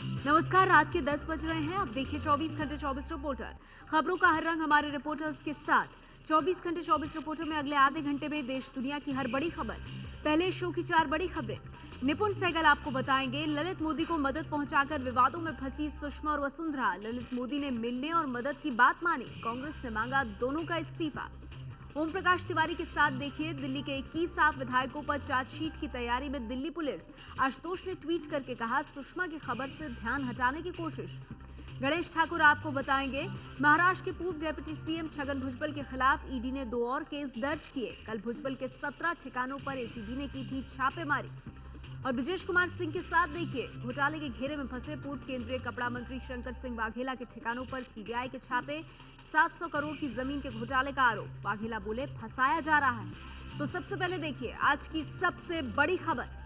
नमस्कार, रात के 10 बज रहे हैं। अब देखिए 24 घंटे 24 रिपोर्टर। खबरों का हर रंग हमारे रिपोर्टर्स के साथ। 24 घंटे 24 रिपोर्टर में अगले आधे घंटे में देश दुनिया की हर बड़ी खबर। पहले शो की 4 बड़ी खबरें। निपुण सहगल आपको बताएंगे ललित मोदी को मदद पहुंचाकर विवादों में फंसी सुषमा और वसुंधरा। ललित मोदी ने मिलने और मदद की बात मानी, कांग्रेस ने मांगा दोनों का इस्तीफा। ओम प्रकाश तिवारी के साथ देखिए दिल्ली के 21 आप विधायकों पर चार्जशीट की तैयारी में दिल्ली पुलिस। आशुतोष ने ट्वीट करके कहा सुषमा की खबर से ध्यान हटाने की कोशिश। गणेश ठाकुर आपको बताएंगे महाराष्ट्र के पूर्व डिप्टी सीएम छगन भुजबल के खिलाफ ईडी ने 2 और केस दर्ज किए। कल भुजबल के 17 ठिकानों पर एसीबी ने की थी छापेमारी। और ब्रजेश कुमार सिंह के साथ देखिए घोटाले के घेरे में फंसे पूर्व केंद्रीय कपड़ा मंत्री शंकर सिंह वाघेला के ठिकानों पर सीबीआई के छापे। 700 करोड़ की जमीन के घोटाले का आरोप। वाघेला बोले फंसाया जा रहा है। तो सबसे पहले देखिए आज की सबसे बड़ी खबर।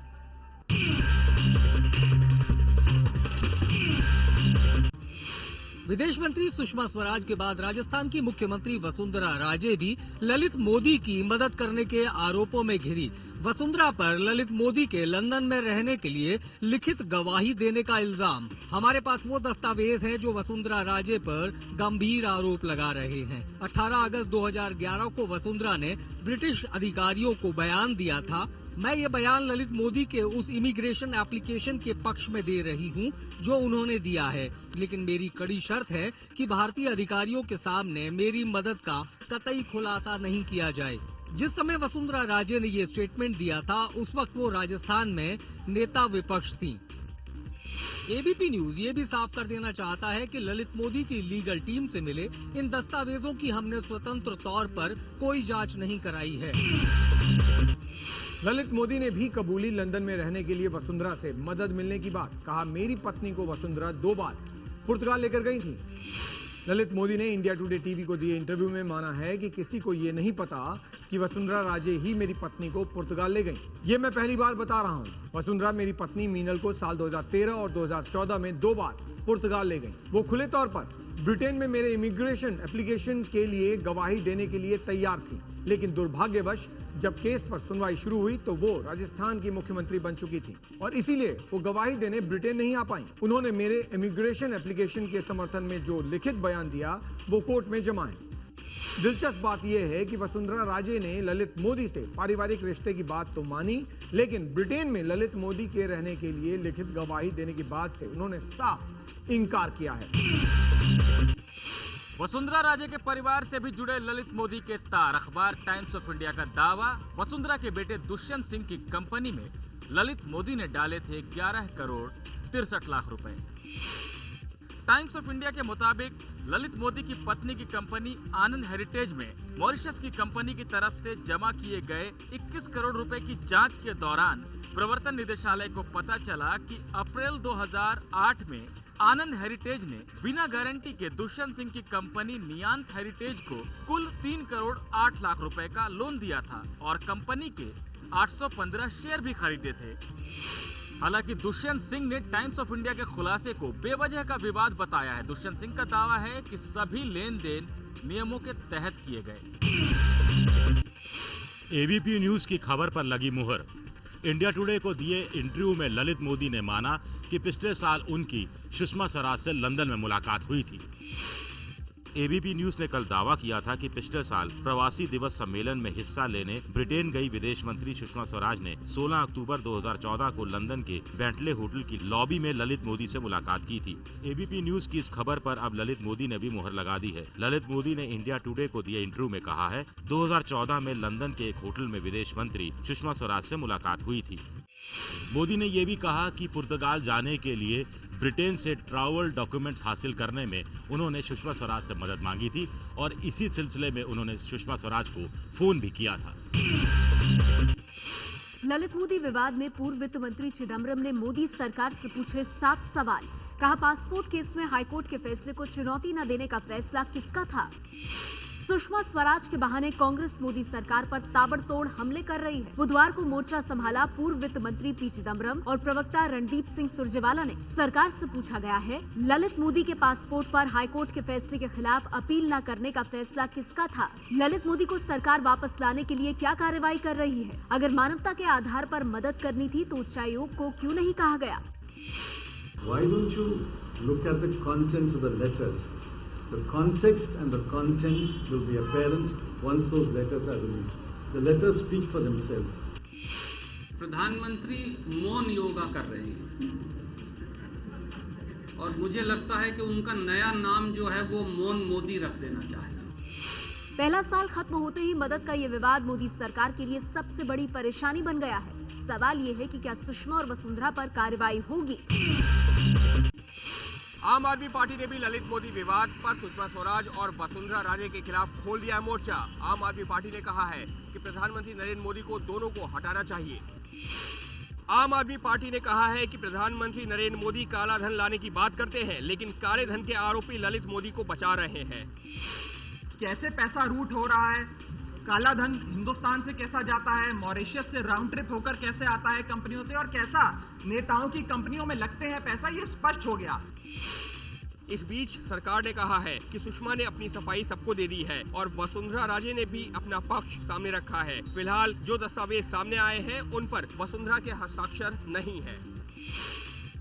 विदेश मंत्री सुषमा स्वराज के बाद राजस्थान की मुख्यमंत्री वसुंधरा राजे भी ललित मोदी की मदद करने के आरोपों में घिरी। वसुंधरा पर ललित मोदी के लंदन में रहने के लिए लिखित गवाही देने का इल्जाम। हमारे पास वो दस्तावेज हैं जो वसुंधरा राजे पर गंभीर आरोप लगा रहे हैं। 18 अगस्त 2011 को वसुंधरा ने ब्रिटिश अधिकारियों को बयान दिया था, मैं ये बयान ललित मोदी के उस इमिग्रेशन एप्लीकेशन के पक्ष में दे रही हूँ जो उन्होंने दिया है, लेकिन मेरी कड़ी शर्त है कि भारतीय अधिकारियों के सामने मेरी मदद का कतई खुलासा नहीं किया जाए। जिस समय वसुंधरा राजे ने ये स्टेटमेंट दिया था उस वक्त वो राजस्थान में नेता विपक्ष थी। एबीपी न्यूज ये भी साफ कर देना चाहता है कि ललित मोदी की लीगल टीम से मिले इन दस्तावेजों की हमने स्वतंत्र तौर पर कोई जांच नहीं कराई है। ललित मोदी ने भी कबूली लंदन में रहने के लिए वसुंधरा से मदद मिलने की बात। कहा मेरी पत्नी को वसुंधरा 2 बार पुर्तगाल लेकर गई थी। ललित मोदी ने इंडिया टुडे टीवी को दिए इंटरव्यू में माना है कि किसी को ये नहीं पता कि वसुंधरा राजे ही मेरी पत्नी को पुर्तगाल ले गई। ये मैं पहली बार बता रहा हूँ। वसुंधरा मेरी पत्नी मीनल को साल 2013 और 2014 में 2 बार पुर्तगाल ले गई। वो खुले तौर पर ब्रिटेन में मेरे इमिग्रेशन एप्लीकेशन के लिए गवाही देने के लिए तैयार थी, लेकिन दुर्भाग्यवश जब केस पर सुनवाई शुरू हुई तो वो राजस्थान की मुख्यमंत्री बन चुकी थी और इसीलिए वो गवाही देने ब्रिटेन नहीं आ पाई। उन्होंने मेरे इमिग्रेशन एप्लीकेशन के समर्थन में जो लिखित बयान दिया वो कोर्ट में जमा है। दिलचस्प बात यह है कि वसुंधरा राजे ने ललित मोदी से पारिवारिक रिश्ते की बात तो मानी, लेकिन ब्रिटेन में ललित मोदी के रहने के लिए लिखित गवाही देने की बात से उन्होंने साफ इनकार किया है। वसुंधरा राजे के परिवार से भी जुड़े ललित मोदी के तार। अखबार टाइम्स ऑफ इंडिया का दावा, वसुंधरा के बेटे दुष्यंत सिंह की कंपनी में ललित मोदी ने डाले थे 11 करोड़ 63 लाख रुपए। टाइम्स ऑफ इंडिया के मुताबिक ललित मोदी की पत्नी की कंपनी आनंद हेरिटेज में मॉरिशस की कंपनी की तरफ से जमा किए गए 21 करोड़ रुपए की जांच के दौरान प्रवर्तन निदेशालय को पता चला कि अप्रैल 2008 में आनंद हेरिटेज ने बिना गारंटी के दुष्यंत सिंह की कंपनी नियांत हेरिटेज को कुल 3 करोड़ 8 लाख रुपए का लोन दिया था और कंपनी के 815 शेयर भी खरीदे थे। हालांकि दुष्यंत सिंह ने टाइम्स ऑफ इंडिया के खुलासे को बेवजह का विवाद बताया है। दुष्यंत सिंह का दावा है कि सभी लेन देन नियमों के तहत किए गए। एबीपी न्यूज की खबर पर लगी मुहर। इंडिया टुडे को दिए इंटरव्यू में ललित मोदी ने माना कि पिछले साल उनकी सुषमा स्वराज से लंदन में मुलाकात हुई थी। एबीपी न्यूज ने कल दावा किया था कि पिछले साल प्रवासी दिवस सम्मेलन में हिस्सा लेने ब्रिटेन गई विदेश मंत्री सुषमा स्वराज ने 16 अक्टूबर 2014 को लंदन के बेंटले होटल की लॉबी में ललित मोदी से मुलाकात की थी। एबीपी न्यूज की इस खबर पर अब ललित मोदी ने भी मुहर लगा दी है। ललित मोदी ने इंडिया टुडे को दिए इंटरव्यू में कहा है 2014 में लंदन के एक होटल में विदेश मंत्री सुषमा स्वराज से मुलाकात हुई थी। मोदी ने ये भी कहा कि पुर्तगाल जाने के लिए ब्रिटेन से ट्रैवल डॉक्यूमेंट्स हासिल करने में उन्होंने सुषमा स्वराज से मदद मांगी थी और इसी सिलसिले में उन्होंने सुषमा स्वराज को फोन भी किया था। ललित मोदी विवाद में पूर्व वित्त मंत्री चिदम्बरम ने मोदी सरकार से पूछे 7 सवाल। कहा पासपोर्ट केस में हाईकोर्ट के फैसले को चुनौती न देने का फैसला किसका था। सुषमा स्वराज के बहाने कांग्रेस मोदी सरकार पर ताबड़तोड़ हमले कर रही है। बुधवार को मोर्चा संभाला पूर्व वित्त मंत्री पी चिदम्बरम और प्रवक्ता रणदीप सिंह सुरजेवाला ने। सरकार से पूछा गया है ललित मोदी के पासपोर्ट पर हाईकोर्ट के फैसले के खिलाफ अपील न करने का फैसला किसका था। ललित मोदी को सरकार वापस लाने के लिए क्या कार्रवाई कर रही है। अगर मानवता के आधार पर मदद करनी थी तो उच्चायोग को क्यों नहीं कहा गया। Why don't you look at the contents of the letters? The context and the contents will be apparent once those letters are released. The letters speak for themselves. प्रधानमंत्री मौन योगा कर रहे हैं और मुझे लगता है कि उनका नया नाम जो है वो मौन मोदी रख देना चाहिए। पहला साल खत्म होते ही मदद का ये विवाद मोदी सरकार के लिए सबसे बड़ी परेशानी बन गया है। सवाल ये है कि क्या सुषमा और वसुंधरा पर कार्रवाई होगी। आम आदमी पार्टी ने भी ललित मोदी विवाद पर सुषमा स्वराज और वसुंधरा राजे के खिलाफ खोल दिया मोर्चा। आम आदमी पार्टी ने कहा है कि प्रधानमंत्री नरेंद्र मोदी को दोनों को हटाना चाहिए। आम आदमी पार्टी ने कहा है कि प्रधानमंत्री नरेंद्र मोदी काला धन लाने की बात करते हैं, लेकिन काले धन के आरोपी ललित मोदी को बचा रहे हैं। कैसे पैसा रूट हो रहा है, काला धन हिंदुस्तान से कैसा जाता है, मॉरिशस से राउंड ट्रिप होकर कैसे आता है कंपनियों से, और कैसा नेताओं की कंपनियों में लगते हैं पैसा, ये स्पष्ट हो गया। इस बीच सरकार ने कहा है कि सुषमा ने अपनी सफाई सबको दे दी है और वसुंधरा राजे ने भी अपना पक्ष सामने रखा है। फिलहाल जो दस्तावेज सामने आए हैं उन पर वसुंधरा के हस्ताक्षर नहीं है।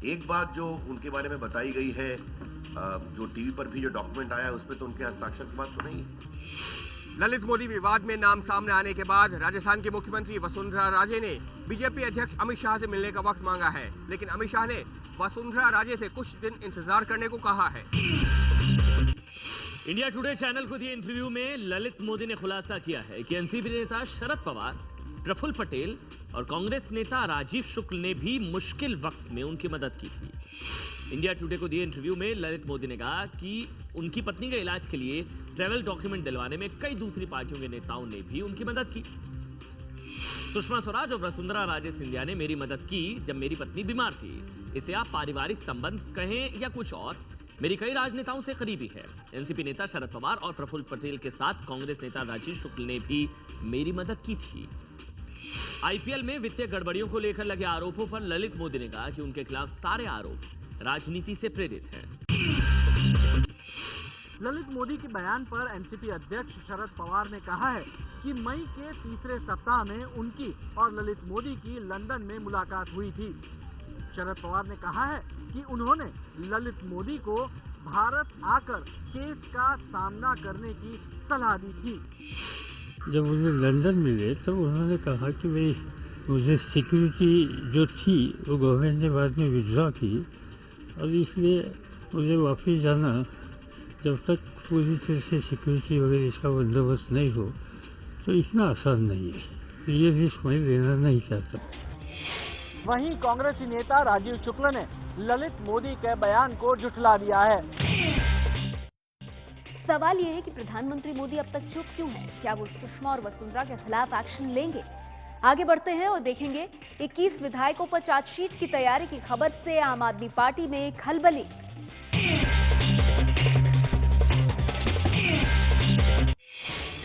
एक बात जो उनके बारे में बताई गई है, जो टीवी पर भी जो डॉक्यूमेंट आया है उसमें तो उनके हस्ताक्षर की बात तो नहीं है। ललित मोदी विवाद में नाम सामने आने के बाद राजस्थान के मुख्यमंत्री वसुंधरा राजे ने बीजेपी अध्यक्ष अमित शाह से मिलने का वक्त मांगा है, लेकिन अमित शाह ने वसुंधरा राजे से कुछ दिन इंतजार करने को कहा है। इंडिया टुडे चैनल को दिए इंटरव्यू में ललित मोदी ने खुलासा किया है कि एनसीपी नेता शरद पवार, प्रफुल्ल पटेल और कांग्रेस नेता राजीव शुक्ल ने भी मुश्किल वक्त में उनकी मदद की थी। इंडिया टुडे को दिए इंटरव्यू में ललित मोदी ने कहा कि उनकी पत्नी के इलाज के लिए ट्रैवल डॉक्यूमेंट दिलवाने में कई दूसरी पार्टियों के नेताओं ने भी उनकी मदद की। सुषमा स्वराज और वसुंधरा राजे सिंधिया ने मेरी मदद की जब मेरी पत्नी बीमार थी। इसे आप पारिवारिक संबंध कहें या कुछ और, मेरी कई राजनेताओं से करीबी है। एनसीपी नेता शरद पवार और प्रफुल्ल पटेल के साथ कांग्रेस नेता राजीव शुक्ल ने भी मेरी मदद की थी। आईपीएल में वित्तीय गड़बड़ियों को लेकर लगे आरोपों पर ललित मोदी ने कहा कि उनके खिलाफ सारे आरोप राजनीति से प्रेरित हैं। ललित मोदी के बयान पर एनसीपी अध्यक्ष शरद पवार ने कहा है कि मई के तीसरे सप्ताह में उनकी और ललित मोदी की लंदन में मुलाकात हुई थी। शरद पवार ने कहा है कि उन्होंने ललित मोदी को भारत आकर केस का सामना करने की सलाह दी थी। जब मुझे लंदन मिले तो उन्होंने कहा कि भाई मुझे सिक्योरिटी जो थी वो गवर्नमेंट ने बाद में विड्रॉ की और इसलिए मुझे वापस जाना जब तक पूरी तरह से सिक्योरिटी वगैरह इसका बंदोबस्त नहीं हो तो इतना आसान नहीं है। ये रिस्क मैं लेना नहीं चाहता। वहीं कांग्रेसी नेता राजीव शुक्ल ने ललित मोदी के बयान को झुठला दिया है। सवाल यह है कि प्रधानमंत्री मोदी अब तक चुप क्यों हैं? क्या वो सुषमा और वसुंधरा के खिलाफ एक्शन लेंगे? आगे बढ़ते हैं और देखेंगे 21 विधायकों पर चार्जशीट की तैयारी की खबर से आम आदमी पार्टी में खलबली।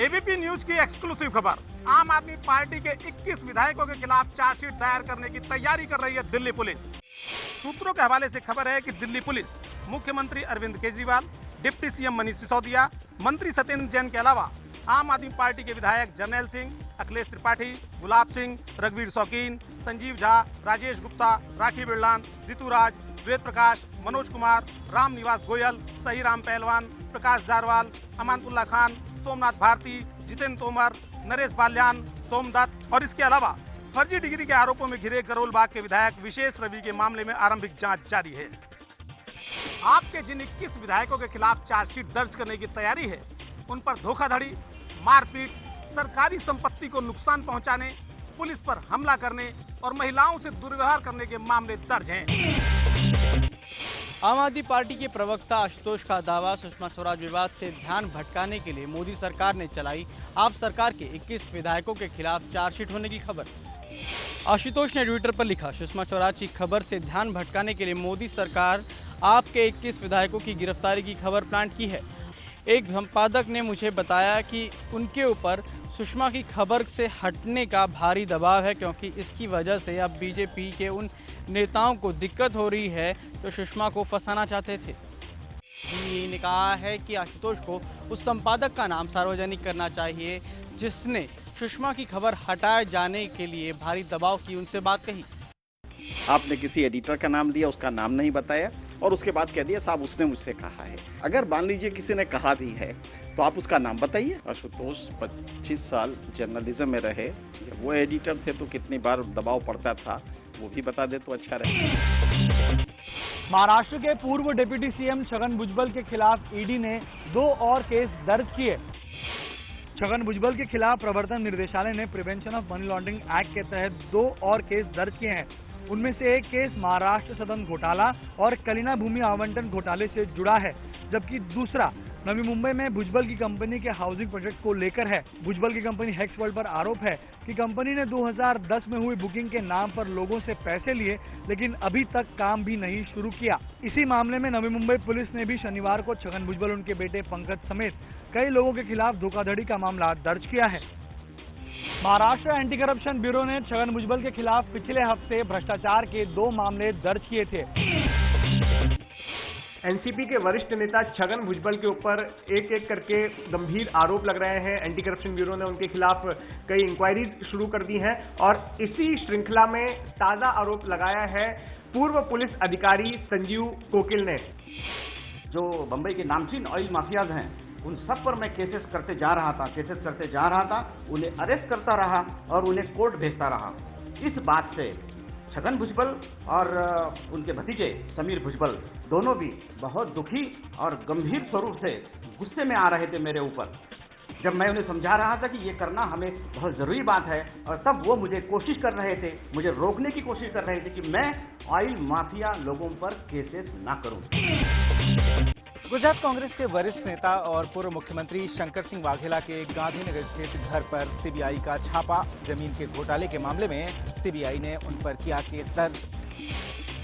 एबीपी न्यूज की एक्सक्लूसिव खबर, आम आदमी पार्टी के 21 विधायकों के खिलाफ चार्जशीट दायर करने की तैयारी कर रही है दिल्ली पुलिस। सूत्रों के हवाले से खबर है कि दिल्ली पुलिस मुख्यमंत्री अरविंद केजरीवाल, डिप्टी सीएम मनीष सिसोदिया, मंत्री सत्येंद्र जैन के अलावा आम आदमी पार्टी के विधायक जर्नैल सिंह, अखिलेश त्रिपाठी, गुलाब सिंह, रघुवीर शौकीन, संजीव झा, राजेश गुप्ता, राखी बिरलान, ऋतुराज, वेद प्रकाश, मनोज कुमार, राम निवास गोयल, सही राम पहलवान, प्रकाश जारवाल, अमानतुल्ला खान, सोमनाथ भारती, जितेंद्र तोमर, नरेश बाल्यान, सोमदत्त और इसके अलावा फर्जी डिग्री के आरोपों में घिरे करोल बाग के विधायक विशेष रवि के मामले में आरंभिक जांच जारी है। आपके जिन 21 विधायकों के खिलाफ चार्जशीट दर्ज करने की तैयारी है, उन पर धोखाधड़ी, मारपीट, सरकारी संपत्ति को नुकसान पहुंचाने, पुलिस पर हमला करने और महिलाओं से दुर्व्यवहार करने के मामले दर्ज हैं। आम आदमी पार्टी के प्रवक्ता आशुतोष का दावा, सुषमा स्वराज विवाद से ध्यान भटकाने के लिए मोदी सरकार ने चलाई आप सरकार के 21 विधायकों के खिलाफ चार्जशीट होने की खबर। आशुतोष ने ट्विटर पर लिखा, सुषमा स्वराज की खबर से ध्यान भटकाने के लिए मोदी सरकार आपके 21 विधायकों की गिरफ्तारी की खबर प्लांट की है। एक संपादक ने मुझे बताया कि उनके ऊपर सुषमा की खबर से हटने का भारी दबाव है, क्योंकि इसकी वजह से अब बीजेपी के उन नेताओं को दिक्कत हो रही है जो सुषमा को फंसाना चाहते थे। ये ने कहा है कि आशुतोष को उस संपादक का नाम सार्वजनिक करना चाहिए जिसने सुषमा की खबर हटाए जाने के लिए भारी दबाव की उनसे बात कही। आपने किसी एडिटर का नाम लिया, उसका नाम नहीं बताया और उसके बाद कह दिया साहब उसने मुझसे कहा है। अगर मान लीजिए किसी ने कहा भी है तो आप उसका नाम बताइए। आशुतोष 25 साल जर्नलिज्म में रहे, जब वो एडिटर थे तो कितनी बार दबाव पड़ता था वो भी बता दे तो अच्छा रहे। महाराष्ट्र के पूर्व डिप्टी सीएम छगन भुजबल के खिलाफ ईडी ने 2 और केस दर्ज किए। छगन भुजबल के खिलाफ प्रवर्तन निर्देशालय ने prevention of money laundering act के तहत 2 और केस दर्ज किए हैं। उनमें से एक केस महाराष्ट्र सदन घोटाला और कलिना भूमि आवंटन घोटाले से जुड़ा है, जबकि दूसरा नवी मुंबई में भुजबल की कंपनी के हाउसिंग प्रोजेक्ट को लेकर है। भुजबल की कंपनी हेक्स वर्ल्ड पर आरोप है कि कंपनी ने 2010 में हुई बुकिंग के नाम पर लोगों से पैसे लिए, लेकिन अभी तक काम भी नहीं शुरू किया। इसी मामले में नवी मुंबई पुलिस ने भी शनिवार को छगन भुजबल, उनके बेटे पंकज समेत कई लोगों के खिलाफ धोखाधड़ी का मामला दर्ज किया है। महाराष्ट्र एंटी करप्शन ब्यूरो ने छगन भुजबल के खिलाफ पिछले हफ्ते भ्रष्टाचार के 2 मामले दर्ज किए थे। एनसीपी के वरिष्ठ नेता छगन भुजबल के ऊपर एक एक करके गंभीर आरोप लग रहे हैं। एंटी करप्शन ब्यूरो ने उनके खिलाफ कई इंक्वायरीज शुरू कर दी हैं और इसी श्रृंखला में ताजा आरोप लगाया है पूर्व पुलिस अधिकारी संजीव कोकिल ने। जो बंबई के नामचीन ऑयल माफियाज हैं उन सब पर मैं केसेस करते जा रहा था, उन्हें अरेस्ट करता रहा और उन्हें कोर्ट भेजता रहा। इस बात से छगन भुजबल और उनके भतीजे समीर भुजबल दोनों भी बहुत दुखी और गंभीर स्वरूप से गुस्से में आ रहे थे मेरे ऊपर, जब मैं उन्हें समझा रहा था कि ये करना हमें बहुत ज़रूरी बात है। और तब वो मुझे कोशिश कर रहे थे, मुझे रोकने की कोशिश कर रहे थे कि मैं ऑयल माफिया लोगों पर केसेस ना करूं। गुजरात कांग्रेस के वरिष्ठ नेता और पूर्व मुख्यमंत्री शंकर सिंह वाघेला के गांधीनगर स्थित घर पर सीबीआई का छापा। जमीन के घोटाले के मामले में सीबीआई ने उन पर किया केस दर्ज।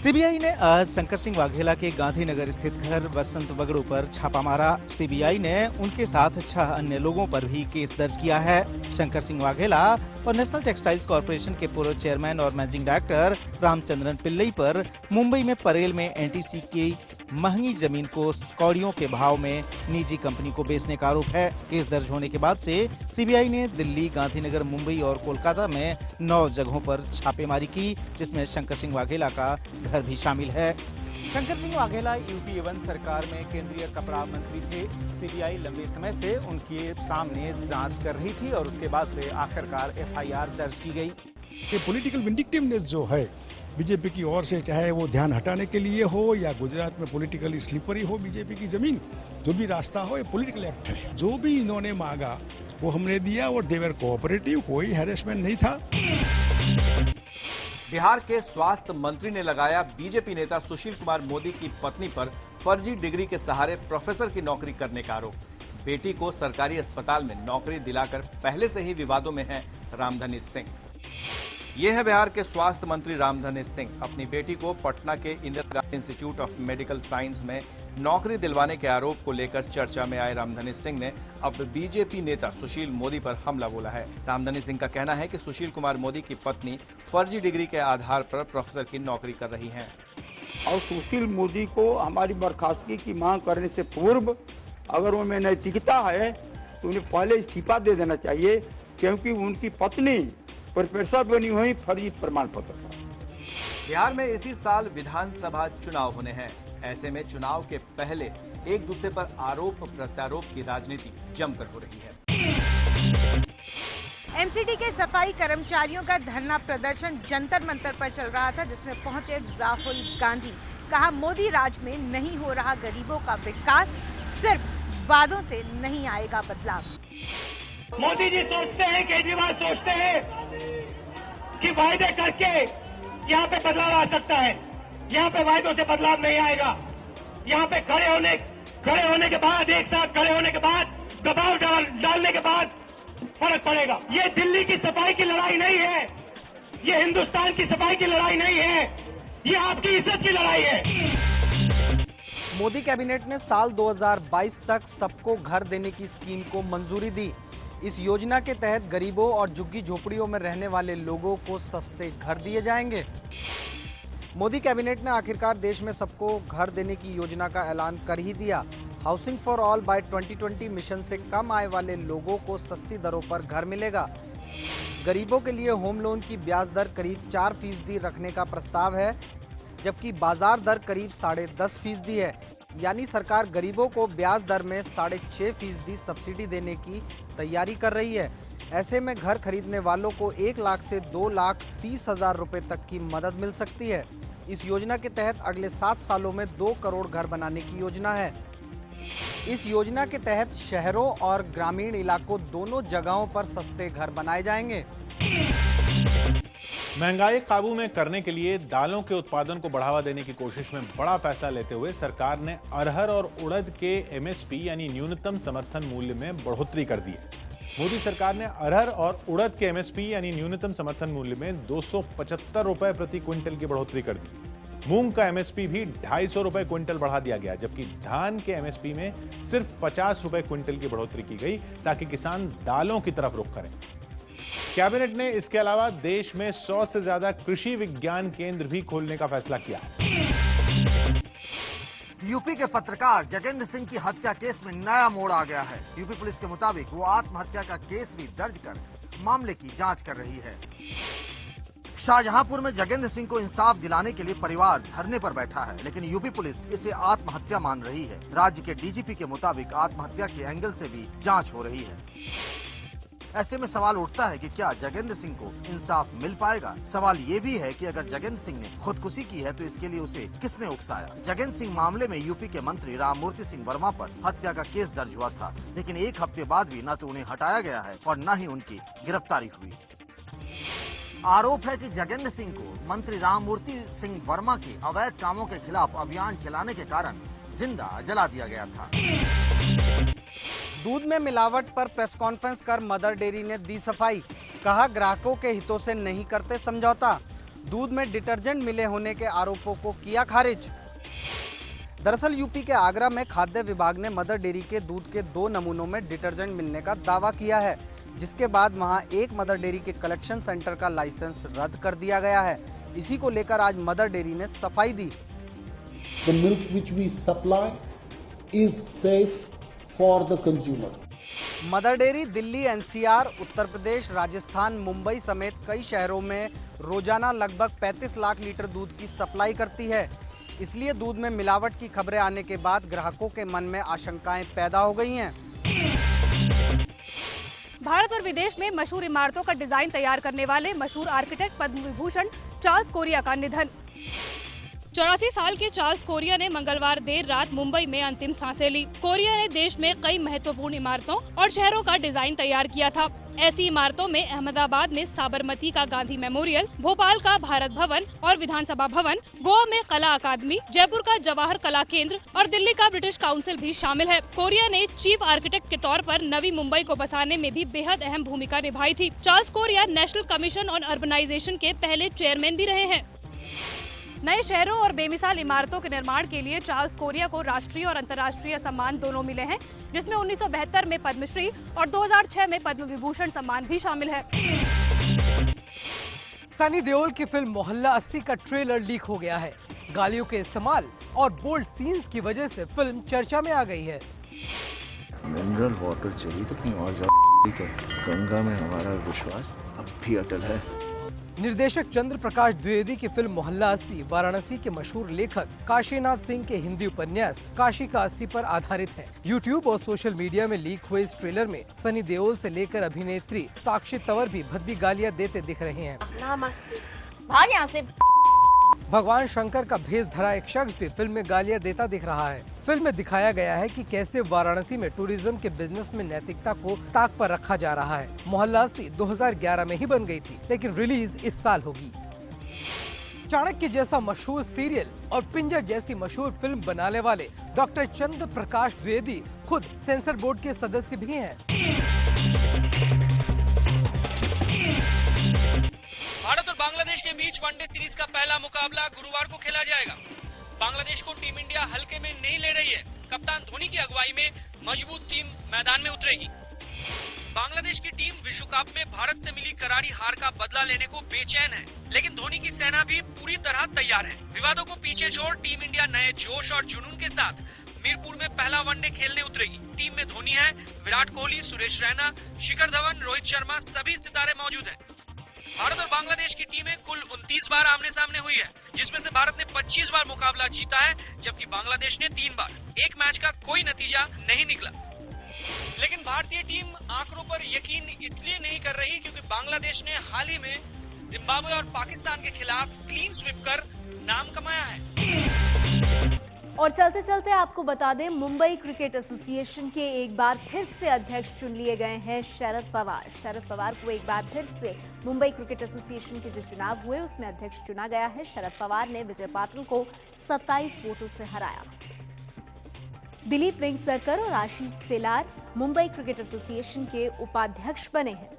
सीबीआई ने आज शंकर सिंह वाघेला के गांधीनगर स्थित घर वसंत बगड़ू पर छापा मारा। सीबीआई ने उनके साथ 6 अन्य लोगों पर भी केस दर्ज किया है। शंकर सिंह वाघेला और नेशनल टेक्सटाइल्स कॉर्पोरेशन के पूर्व चेयरमैन और मैनेजिंग डायरेक्टर रामचंद्रन पिल्लई पर मुंबई में परेल में एनटीसी की महंगी जमीन को कौड़ियों के भाव में निजी कंपनी को बेचने का आरोप है। केस दर्ज होने के बाद से सीबीआई ने दिल्ली, गांधीनगर, मुंबई और कोलकाता में 9 जगहों पर छापेमारी की, जिसमें शंकर सिंह वाघेला का घर भी शामिल है। शंकर सिंह वाघेला यूपीए 1 सरकार में केंद्रीय कपड़ा मंत्री थे। सीबीआई लंबे समय से उनके सामने जांच कर रही थी और उसके बाद से आखिरकार एफआईआर दर्ज की गई। ये पॉलिटिकल विंडिक्टिवनेस जो है बीजेपी की ओर से, चाहे वो ध्यान हटाने के लिए हो या गुजरात में पॉलिटिकली स्लिपरी हो बीजेपी की जमीन, जो भी रास्ता हो, ये पॉलिटिकल एक्ट है। जो भी इन्होंने मांगा वो हमने दिया और देवर कोऑपरेटिव, कोई हैरेसमेंट नहीं था। बिहार के स्वास्थ्य मंत्री ने लगाया बीजेपी नेता सुशील कुमार मोदी की पत्नी पर फर्जी डिग्री के सहारे प्रोफेसर की नौकरी करने का आरोप। बेटी को सरकारी अस्पताल में नौकरी दिलाकर पहले से ही विवादों में है रामधनी सिंह। ये है बिहार के स्वास्थ्य मंत्री रामधनी सिंह। अपनी बेटी को पटना के Indira Gandhi institute of medical science में नौकरी दिलवाने के आरोप को लेकर चर्चा में आए रामधनी सिंह ने अब बीजेपी नेता सुशील मोदी पर हमला बोला है। रामधनी सिंह का कहना है कि सुशील कुमार मोदी की पत्नी फर्जी डिग्री के आधार पर प्रोफेसर की नौकरी कर रही हैं। और सुशील मोदी को हमारी बर्खास्तगी की मांग करने से पूर्व अगर उनमें नैतिकता है तो उन्हें पहले इस्तीफा दे देना चाहिए, क्योंकि उनकी पत्नी प्रोफेसर बनी हुई फर्जी प्रमाण पत्र। बिहार में इसी साल विधानसभा चुनाव होने हैं। ऐसे में चुनाव के पहले एक दूसरे पर आरोप प्रत्यारोप की राजनीति जमकर हो रही है। एमसीडी के सफाई कर्मचारियों का धरना प्रदर्शन जंतर मंतर पर चल रहा था, जिसमें पहुंचे राहुल गांधी। कहा, मोदी राज में नहीं हो रहा गरीबों का विकास, सिर्फ वादों से नहीं आएगा बदलाव। मोदी जी सोचते हैं, केजरीवाल सोचते हैं कि वायदे करके यहाँ पे बदलाव आ सकता है। यहाँ पे वायदों से बदलाव नहीं आएगा। यहाँ पे खड़े होने के बाद, एक साथ खड़े होने के बाद, दबाव डालने के बाद फर्क पड़ेगा। ये दिल्ली की सफाई की लड़ाई नहीं है, ये हिंदुस्तान की सफाई की लड़ाई नहीं है, ये आपकी इज्जत की लड़ाई है। मोदी कैबिनेट ने साल 2022 तक सबको घर देने की स्कीम को मंजूरी दी। इस योजना के तहत गरीबों और झुग्गी झोपड़ियों में रहने वाले लोगों को सस्ते घर दिए जाएंगे। मोदी कैबिनेट ने आखिरकार देश में सबको घर देने की योजना का ऐलान कर ही दिया। Housing for all by 2020 mission से कम आय वाले लोगों को सस्ती दरों पर घर मिलेगा। गरीबों के लिए होम लोन की ब्याज दर करीब 4% रखने का प्रस्ताव है, जबकि बाजार दर करीब 10.5% है। यानी सरकार गरीबों को ब्याज दर में 6.5% सब्सिडी देने की तैयारी कर रही है। ऐसे में घर खरीदने वालों को 1 लाख से 2,30,000 रुपए तक की मदद मिल सकती है। इस योजना के तहत अगले 7 सालों में 2 करोड़ घर बनाने की योजना है। इस योजना के तहत शहरों और ग्रामीण इलाकों दोनों जगहों पर सस्ते घर बनाए जाएंगे। महंगाई काबू में करने के लिए दालों के उत्पादन को बढ़ावा देने की कोशिश में बड़ा फैसला लेते हुए सरकार ने अरहर और उड़द के एमएसपी यानी न्यूनतम समर्थन मूल्य में बढ़ोतरी कर दी है। मोदी सरकार ने अरहर और उड़द के एमएसपी यानी न्यूनतम समर्थन मूल्य में 275 रुपए प्रति क्विंटल की बढ़ोतरी कर दी। मूंग का एमएसपी भी 250 रुपए क्विंटल बढ़ा दिया गया, जबकि धान के एमएसपी में सिर्फ 50 रुपए क्विंटल की बढ़ोतरी की गई ताकि किसान दालों की तरफ रुख करें। कैबिनेट ने इसके अलावा देश में 100 से ज्यादा कृषि विज्ञान केंद्र भी खोलने का फैसला किया है। यूपी के पत्रकार जगेंद्र सिंह की हत्या केस में नया मोड़ आ गया है। यूपी पुलिस के मुताबिक वो आत्महत्या का केस भी दर्ज कर मामले की जांच कर रही है। शाहजहांपुर में जगेंद्र सिंह को इंसाफ दिलाने के लिए परिवार धरने पर बैठा है, लेकिन यूपी पुलिस इसे आत्महत्या मान रही है। राज्य के डीजीपी के मुताबिक आत्महत्या के एंगल से भी जांच हो रही है। ऐसे में सवाल उठता है कि क्या जगेंद्र सिंह को इंसाफ मिल पाएगा। सवाल ये भी है कि अगर जगेंद्र सिंह ने खुदकुशी की है तो इसके लिए उसे किसने उकसाया। जगेंद्र सिंह मामले में यूपी के मंत्री राममूर्ति सिंह वर्मा पर हत्या का केस दर्ज हुआ था, लेकिन 1 हफ्ते बाद भी न तो उन्हें हटाया गया है और न ही उनकी गिरफ्तारी हुई। आरोप है कि जगेंद्र सिंह को मंत्री राममूर्ति सिंह वर्मा के अवैध कामों के खिलाफ अभियान चलाने के कारण जिंदा जला दिया गया था। दूध में मिलावट पर प्रेस कॉन्फ्रेंस कर मदर डेयरी ने दी सफाई। कहा ग्राहकों के हितों से नहीं करते समझौता। दूध में डिटर्जेंट मिले होने के आरोपों को किया खारिज। दरअसल यूपी के आगरा में खाद्य विभाग ने मदर डेयरी के दूध के 2 नमूनों में डिटर्जेंट मिलने का दावा किया है, जिसके बाद वहां एक मदर डेयरी के कलेक्शन सेंटर का लाइसेंस रद्द कर दिया गया है। इसी को लेकर आज मदर डेयरी ने सफाई दी। The milk which we supply is safe for the consumer. Mother Dairy Delhi, NCR, Uttar Pradesh, Rajasthan, Mumbai समेत कई शहरों में रोजाना लगभग 35 लाख लीटर दूध की सप्लाई करती है। इसलिए दूध में मिलावट की खबरें आने के बाद ग्राहकों के मन में आशंकाएं पैदा हो गई हैं। भारत और विदेश में मशहूर इमारतों का डिजाइन तैयार करने वाले मशहूर architect Padma Vibhushan Charles Korea का निधन। 84 साल के चार्ल्स कोरिया ने मंगलवार देर रात मुंबई में अंतिम सांसें ली। कोरिया ने देश में कई महत्वपूर्ण इमारतों और शहरों का डिजाइन तैयार किया था। ऐसी इमारतों में अहमदाबाद में साबरमती का गांधी मेमोरियल, भोपाल का भारत भवन और विधानसभा भवन, गोवा में कला अकादमी, जयपुर का जवाहर कला केंद्र और दिल्ली का ब्रिटिश काउंसिल भी शामिल है। कोरिया ने चीफ आर्किटेक्ट के तौर पर नवी मुंबई को बसाने में भी बेहद अहम भूमिका निभाई थी। Charles Correa national commission on urbanization के पहले चेयरमैन भी रहे हैं। नए शहरों और बेमिसाल इमारतों के निर्माण के लिए चार्ल्स कोरिया को राष्ट्रीय और अंतर्राष्ट्रीय सम्मान दोनों मिले हैं, जिसमें 1972 में पद्मश्री और 2006 में पद्म विभूषण सम्मान भी शामिल है। सनी देओल की फिल्म मोहल्ला 80 का ट्रेलर लीक हो गया है। गालियों के इस्तेमाल और बोल्ड सीन्स की वजह से फिल्म चर्चा में आ गई है। मिनरल वाटर चाहिए तो कहीं और जाओ, गंगा में हमारा विश्वास अब भी अटल है। निर्देशक चंद्र प्रकाश द्विवेदी की फिल्म मोहल्ला 80 वाराणसी के मशहूर लेखक काशीनाथ सिंह के हिंदी उपन्यास काशी का 80 पर आधारित है। यूट्यूब और सोशल मीडिया में लीक हुए इस ट्रेलर में सनी देओल से लेकर अभिनेत्री साक्षी तंवर भी भद्दी गालियां देते दिख रहे हैं। नमस्ते, भाग यहाँ से। भगवान शंकर का भेष धरा एक शख्स भी फिल्म में गालियां देता दिख रहा है। फिल्म में दिखाया गया है कि कैसे वाराणसी में टूरिज्म के बिजनेस में नैतिकता को ताक पर रखा जा रहा है। मोहल्ला 80 2011 में ही बन गई थी, लेकिन रिलीज इस साल होगी। चाणक्य जैसा मशहूर सीरियल और पिंजर जैसी मशहूर फिल्म बनाने वाले डॉक्टर चंद्र प्रकाश द्विवेदी खुद सेंसर बोर्ड के सदस्य भी हैं। भारत और बांग्लादेश के बीच वनडे सीरीज का पहला मुकाबला गुरुवार को खेला जाएगा। बांग्लादेश को टीम इंडिया हल्के में नहीं ले रही है। कप्तान धोनी की अगुवाई में मजबूत टीम मैदान में उतरेगी। बांग्लादेश की टीम विश्व कप में भारत से मिली करारी हार का बदला लेने को बेचैन है, लेकिन धोनी की सेना भी पूरी तरह तैयार है। विवादों को पीछे छोड़ टीम इंडिया नए जोश और जुनून के साथ मीरपुर में पहला वनडे खेलने उतरेगी। टीम में धोनी है, विराट कोहली, सुरेश रैना, शिखर धवन, रोहित शर्मा सभी सितारे मौजूद हैं। भारत और बांग्लादेश की टीमें कुल 29 बार आमने सामने हुई है, जिसमें से भारत ने 25 बार मुकाबला जीता है, जबकि बांग्लादेश ने 3 बार। एक मैच का कोई नतीजा नहीं निकला। लेकिन भारतीय टीम आंकड़ों पर यकीन इसलिए नहीं कर रही क्योंकि बांग्लादेश ने हाल ही में जिम्बाब्वे और पाकिस्तान के खिलाफ क्लीन स्वीप कर नाम कमाया है। और चलते चलते आपको बता दें, मुंबई क्रिकेट एसोसिएशन के एक बार फिर से अध्यक्ष चुन लिए गए हैं शरद पवार। शरद पवार को एक बार फिर से मुंबई क्रिकेट एसोसिएशन के जो चुनाव हुए उसमें अध्यक्ष चुना गया है। शरद पवार ने विजय पाटिल को 27 वोटों से हराया। दिलीप वेंगसरकर और आशीष सेलार मुंबई क्रिकेट एसोसिएशन के उपाध्यक्ष बने हैं।